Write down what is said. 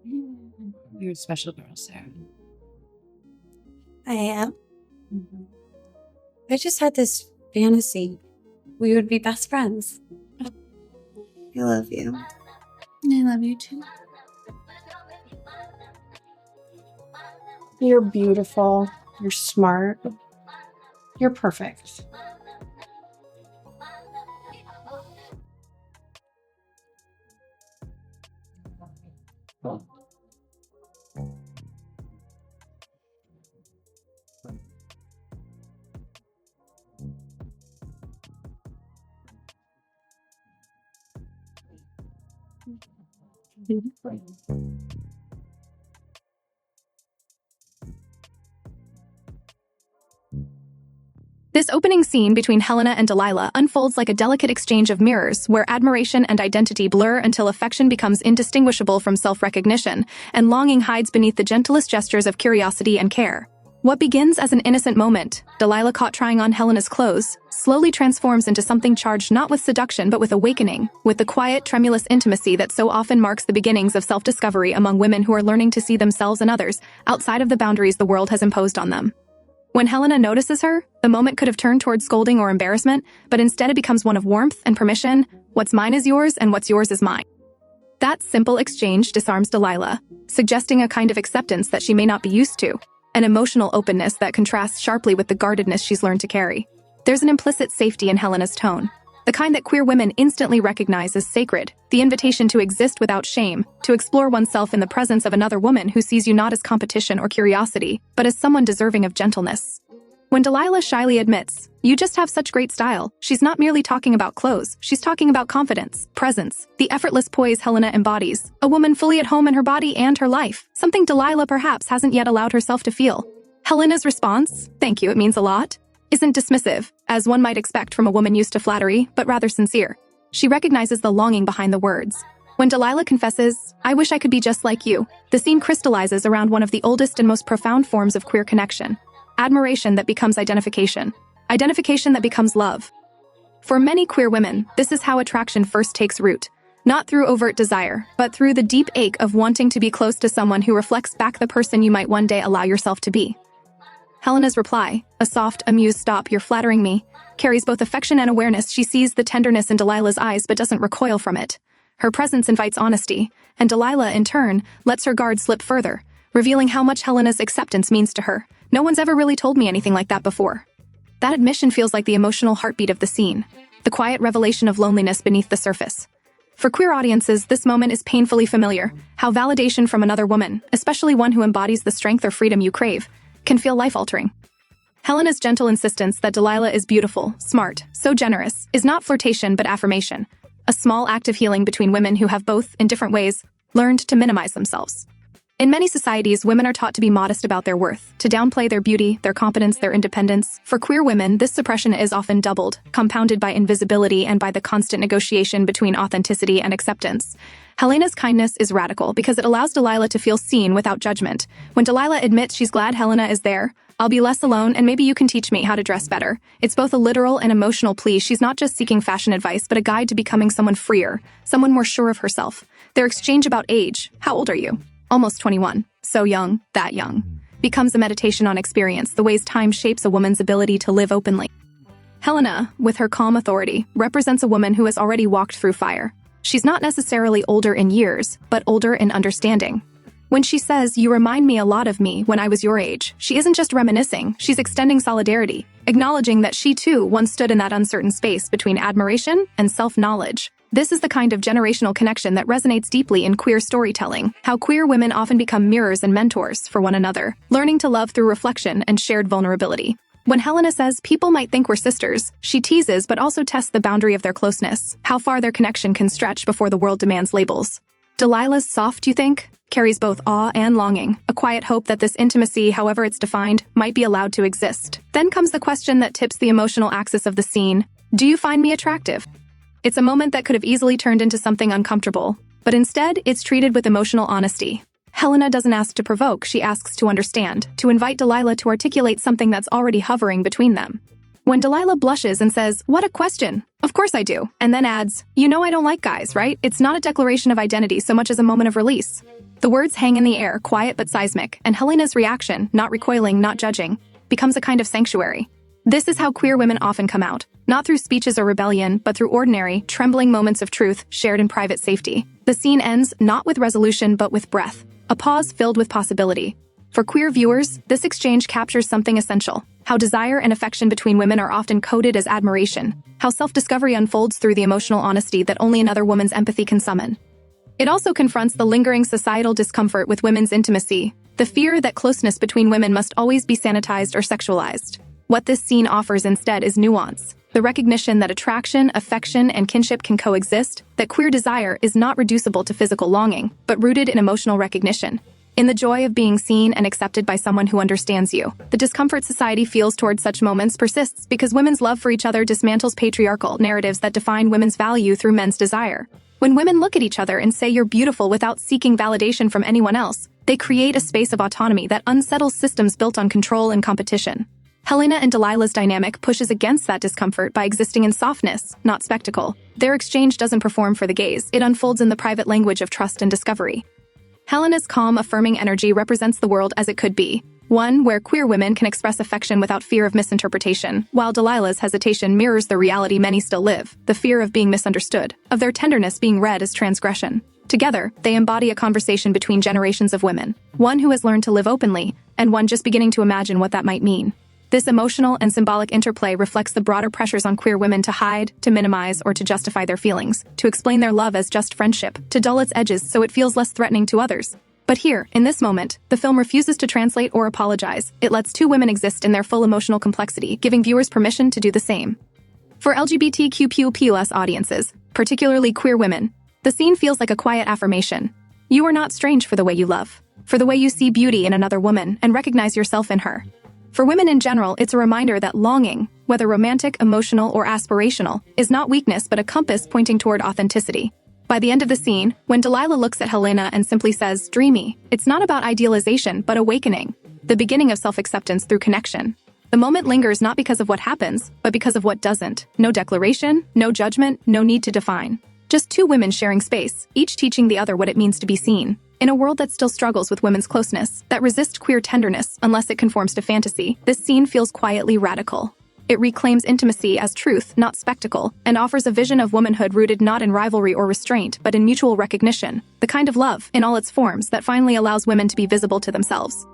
You're a special girl, Sarah. I am. Mm-hmm. I just had this fantasy. We would be best friends. I love you. I love you too. You're beautiful. You're smart. You're perfect. This opening scene between Helena and Delilah unfolds like a delicate exchange of mirrors, where admiration and identity blur until affection becomes indistinguishable from self-recognition, and longing hides beneath the gentlest gestures of curiosity and care. What begins as an innocent moment, Delilah caught trying on Helena's clothes, slowly transforms into something charged not with seduction but with awakening, with the quiet, tremulous intimacy that so often marks the beginnings of self-discovery among women who are learning to see themselves and others outside of the boundaries the world has imposed on them. When Helena notices her, the moment could have turned toward scolding or embarrassment, but instead it becomes one of warmth and permission. What's mine is yours, and what's yours is mine. That simple exchange disarms Delilah, suggesting a kind of acceptance that she may not be used to, an emotional openness that contrasts sharply with the guardedness she's learned to carry. There's an implicit safety in Helena's tone, the kind that queer women instantly recognize as sacred, the invitation to exist without shame, to explore oneself in the presence of another woman who sees you not as competition or curiosity, but as someone deserving of gentleness. When Delilah shyly admits, "You just have such great style," she's not merely talking about clothes, she's talking about confidence, presence, the effortless poise Helena embodies, a woman fully at home in her body and her life, something Delilah perhaps hasn't yet allowed herself to feel. Helena's response, "Thank you, it means a lot," isn't dismissive, as one might expect from a woman used to flattery, but rather sincere. She recognizes the longing behind the words. When Delilah confesses, "I wish I could be just like you," the scene crystallizes around one of the oldest and most profound forms of queer connection. Admiration that becomes identification. Identification that becomes love. For many queer women, this is how attraction first takes root. Not through overt desire, but through the deep ache of wanting to be close to someone who reflects back the person you might one day allow yourself to be. Helena's reply, a soft, amused "Stop, you're flattering me," carries both affection and awareness. She sees the tenderness in Delilah's eyes but doesn't recoil from it. Her presence invites honesty, and Delilah, in turn, lets her guard slip further, revealing how much Helena's acceptance means to her. "No one's ever really told me anything like that before." That admission feels like the emotional heartbeat of the scene, the quiet revelation of loneliness beneath the surface. For queer audiences, this moment is painfully familiar, how validation from another woman, especially one who embodies the strength or freedom you crave, can feel life-altering. Helena's gentle insistence that Delilah is beautiful, smart, so generous, is not flirtation but affirmation, a small act of healing between women who have both, in different ways, learned to minimize themselves. In many societies, women are taught to be modest about their worth, to downplay their beauty, their competence, their independence. For queer women, this suppression is often doubled, compounded by invisibility and by the constant negotiation between authenticity and acceptance. Helena's kindness is radical because it allows Delilah to feel seen without judgment. When Delilah admits she's glad Helena is there, "I'll be less alone and maybe you can teach me how to dress better," it's both a literal and emotional plea. She's not just seeking fashion advice, but a guide to becoming someone freer, someone more sure of herself. Their exchange about age, "How old are you?" "Almost 21. So young, that young," becomes a meditation on experience, the ways time shapes a woman's ability to live openly. Helena, with her calm authority, represents a woman who has already walked through fire. She's not necessarily older in years, but older in understanding. When she says, "You remind me a lot of me when I was your age," she isn't just reminiscing, she's extending solidarity, acknowledging that she too once stood in that uncertain space between admiration and self-knowledge. This is the kind of generational connection that resonates deeply in queer storytelling, how queer women often become mirrors and mentors for one another, learning to love through reflection and shared vulnerability. When Helena says people might think we're sisters, she teases but also tests the boundary of their closeness, how far their connection can stretch before the world demands labels. Delilah's "soft, you think?" carries both awe and longing, a quiet hope that this intimacy, however it's defined, might be allowed to exist. Then comes the question that tips the emotional axis of the scene: do you find me attractive? It's a moment that could have easily turned into something uncomfortable, but instead, it's treated with emotional honesty. Helena doesn't ask to provoke, she asks to understand, to invite Delilah to articulate something that's already hovering between them. When Delilah blushes and says, "What a question. Of course I do," and then adds, "You know I don't like guys, right?" It's not a declaration of identity so much as a moment of release. The words hang in the air, quiet but seismic, and Helena's reaction, not recoiling, not judging, becomes a kind of sanctuary. This is how queer women often come out, not through speeches or rebellion, but through ordinary, trembling moments of truth shared in private safety. The scene ends not with resolution but with breath, a pause filled with possibility. For queer viewers, this exchange captures something essential: how desire and affection between women are often coded as admiration, how self-discovery unfolds through the emotional honesty that only another woman's empathy can summon. It also confronts the lingering societal discomfort with women's intimacy, the fear that closeness between women must always be sanitized or sexualized. What this scene offers instead is nuance, the recognition that attraction, affection, and kinship can coexist, that queer desire is not reducible to physical longing, but rooted in emotional recognition. In the joy of being seen and accepted by someone who understands you, the discomfort society feels toward such moments persists because women's love for each other dismantles patriarchal narratives that define women's value through men's desire. When women look at each other and say you're beautiful without seeking validation from anyone else, they create a space of autonomy that unsettles systems built on control and competition. Helena and Delilah's dynamic pushes against that discomfort by existing in softness, not spectacle. Their exchange doesn't perform for the gaze, it unfolds in the private language of trust and discovery. Helena's calm, affirming energy represents the world as it could be, one where queer women can express affection without fear of misinterpretation, while Delilah's hesitation mirrors the reality many still live, the fear of being misunderstood, of their tenderness being read as transgression. Together, they embody a conversation between generations of women, one who has learned to live openly, and one just beginning to imagine what that might mean. This emotional and symbolic interplay reflects the broader pressures on queer women to hide, to minimize, or to justify their feelings, to explain their love as just friendship, to dull its edges so it feels less threatening to others. But here, in this moment, the film refuses to translate or apologize. It lets two women exist in their full emotional complexity, giving viewers permission to do the same. For LGBTQ+ audiences, particularly queer women, the scene feels like a quiet affirmation. You are not strange for the way you love, for the way you see beauty in another woman and recognize yourself in her. For women in general, it's a reminder that longing, whether romantic, emotional, or aspirational, is not weakness but a compass pointing toward authenticity. By the end of the scene, when Delilah looks at Helena and simply says, "Dreamy," it's not about idealization but awakening, the beginning of self-acceptance through connection. The moment lingers not because of what happens, but because of what doesn't. No declaration, no judgment, no need to define. Just two women sharing space, each teaching the other what it means to be seen. In a world that still struggles with women's closeness, that resists queer tenderness unless it conforms to fantasy, this scene feels quietly radical. It reclaims intimacy as truth, not spectacle, and offers a vision of womanhood rooted not in rivalry or restraint, but in mutual recognition, the kind of love, in all its forms, that finally allows women to be visible to themselves.